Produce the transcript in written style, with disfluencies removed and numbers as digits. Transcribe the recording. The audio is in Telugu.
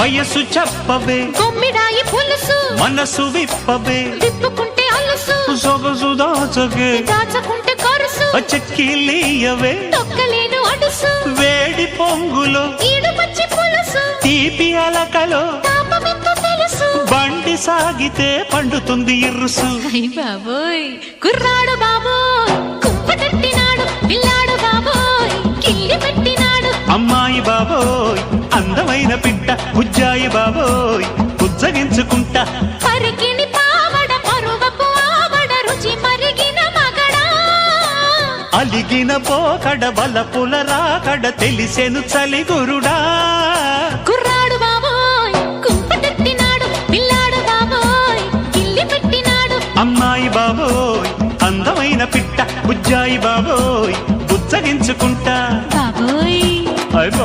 వయసు చెప్పవే కొమ్మిడాయి పులుసు మనసు విప్పవే విప్పుకుంటే అలుసు సొగసు దాచగే దాచకుంటే కొరుసు చెక్కిలీయవే తొక్కలేను అడుసు వేడి పొంగులో ఈడు పచ్చి పులుసు తీపి అలకలో తాపమెంత తెలుసు బండి సాగితే పండుతుంది ఇరుసు అయ్ బాబోయ్ కుర్రాడు బాబోయ్ కుంపటెట్టినాడు పిల్లాడు బాబోయ్ కిల్లి పెట్టినాడు అమ్మాయి బాబోయ్ అందమైన పిట్ట బుజ్జాయి బాబోయ్ బుజ్జగించుకుంటా పరికిని పావడ పరువపు ఆవడ రుచి మరిగిన మగడా అలిగిన పోకడ బలపుల రాకడ తెలిసెను చలిగురుడా కుర్రాడు బాబోయ్ కుంపటెట్టినాడు పిల్లాడు బాబోయ్ కిల్లి పెట్టినాడు అమ్మాయి బాబోయ్ అందమైన పిట్ట బుజ్జాయి బాబోయ్ బుజ్జగించుకుంటా